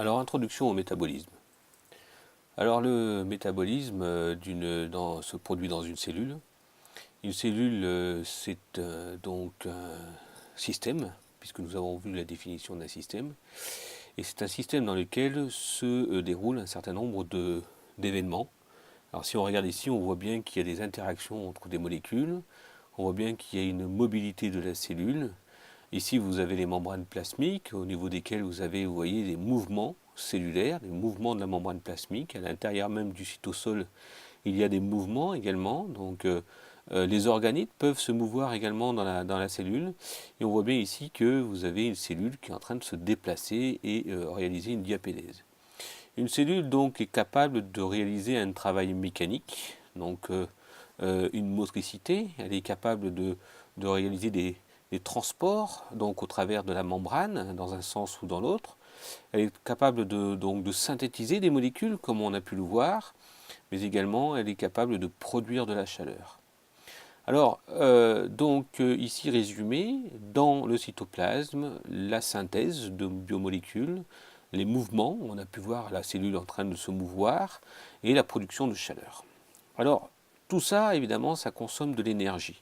Alors, introduction au métabolisme. Alors, le métabolisme se produit dans une cellule. Une cellule, c'est donc un système, puisque nous avons vu la définition d'un système. Et c'est un système dans lequel se déroulent un certain nombre d'événements. Alors, si on regarde ici, on voit bien qu'il y a des interactions entre des molécules. On voit bien qu'il y a une mobilité de la cellule. Ici, vous avez les membranes plasmiques, au niveau desquelles vous voyez, des mouvements cellulaires, des mouvements de la membrane plasmique. À l'intérieur même du cytosol, il y a des mouvements également. Donc, les organites peuvent se mouvoir également dans la cellule. Et on voit bien ici que vous avez une cellule qui est en train de se déplacer et réaliser une diapédèse. Une cellule donc est capable de réaliser un travail mécanique, donc une motricité. Elle est capable de réaliser des transports, donc au travers de la membrane, dans un sens ou dans l'autre. Elle est capable donc de synthétiser des molécules, comme on a pu le voir, mais également elle est capable de produire de la chaleur. Alors, ici résumé, dans le cytoplasme, la synthèse de biomolécules, les mouvements, on a pu voir la cellule en train de se mouvoir, et la production de chaleur. Alors, tout ça, évidemment, ça consomme de l'énergie.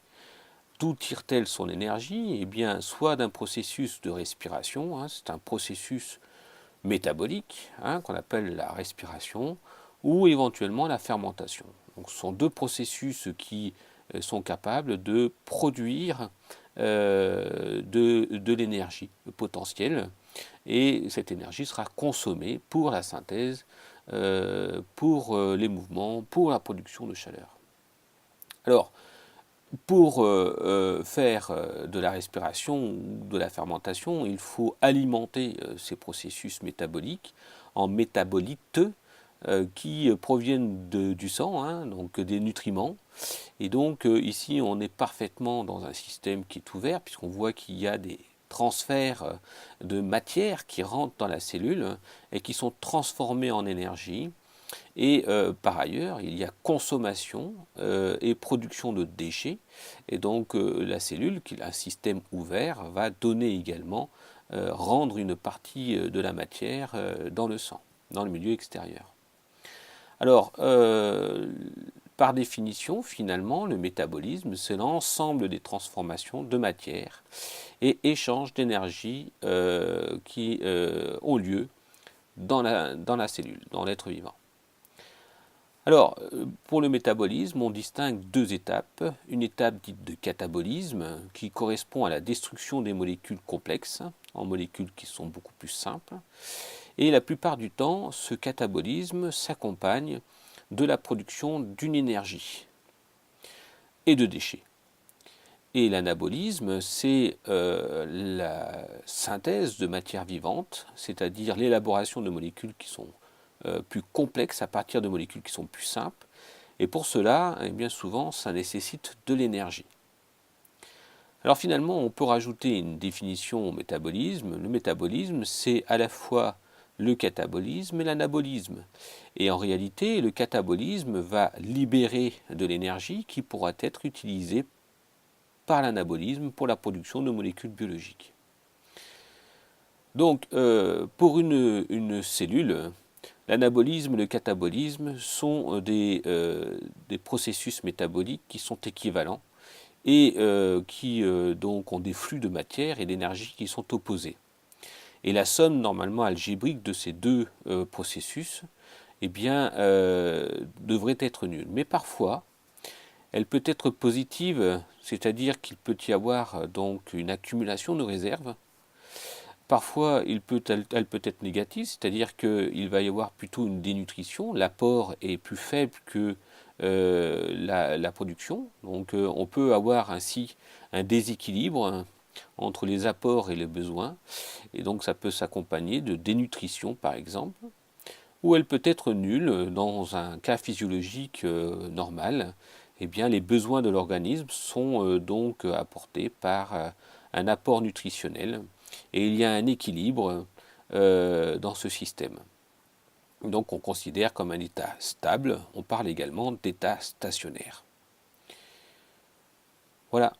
D'où tire-t-elle son énergie? Eh bien, soit d'un processus de respiration, c'est un processus métabolique, qu'on appelle la respiration, ou éventuellement la fermentation. Donc, ce sont deux processus qui sont capables de produire de l'énergie potentielle, et cette énergie sera consommée pour la synthèse, pour les mouvements, pour la production de chaleur. Alors, pour faire de la respiration ou de la fermentation, il faut alimenter ces processus métaboliques en métabolites qui proviennent du sang, donc des nutriments. Et donc ici, on est parfaitement dans un système qui est ouvert, puisqu'on voit qu'il y a des transferts de matière qui rentrent dans la cellule et qui sont transformés en énergie. Et par ailleurs, il y a consommation et production de déchets. Et donc la cellule, qui est un système ouvert, va donner également, rendre une partie de la matière dans le sang, dans le milieu extérieur. Alors, par définition, finalement, le métabolisme, c'est l'ensemble des transformations de matière et échanges d'énergie qui ont lieu dans la cellule, dans l'être vivant. Alors, pour le métabolisme, on distingue deux étapes. Une étape dite de catabolisme, qui correspond à la destruction des molécules complexes, en molécules qui sont beaucoup plus simples. Et la plupart du temps, ce catabolisme s'accompagne de la production d'une énergie et de déchets. Et l'anabolisme, c'est la synthèse de matière vivante, c'est-à-dire l'élaboration de molécules qui sont plus complexes à partir de molécules qui sont plus simples. Et pour cela, bien souvent, ça nécessite de l'énergie. Alors finalement, on peut rajouter une définition au métabolisme. Le métabolisme, c'est à la fois le catabolisme et l'anabolisme. Et en réalité, le catabolisme va libérer de l'énergie qui pourra être utilisée par l'anabolisme pour la production de molécules biologiques. Donc, pour une cellule, l'anabolisme et le catabolisme sont des processus métaboliques qui sont équivalents et qui donc ont des flux de matière et d'énergie qui sont opposés. Et la somme normalement algébrique de ces deux processus devrait être nulle. Mais parfois, elle peut être positive, c'est-à-dire qu'il peut y avoir donc une accumulation de réserves. Parfois, elle peut être négative, c'est-à-dire qu'il va y avoir plutôt une dénutrition, l'apport est plus faible que la production. Donc on peut avoir ainsi un déséquilibre entre les apports et les besoins, et donc ça peut s'accompagner de dénutrition par exemple, ou elle peut être nulle dans un cas physiologique normal. Eh bien, les besoins de l'organisme sont donc apportés par un apport nutritionnel, et il y a un équilibre dans ce système. Donc on considère comme un état stable, on parle également d'état stationnaire. Voilà.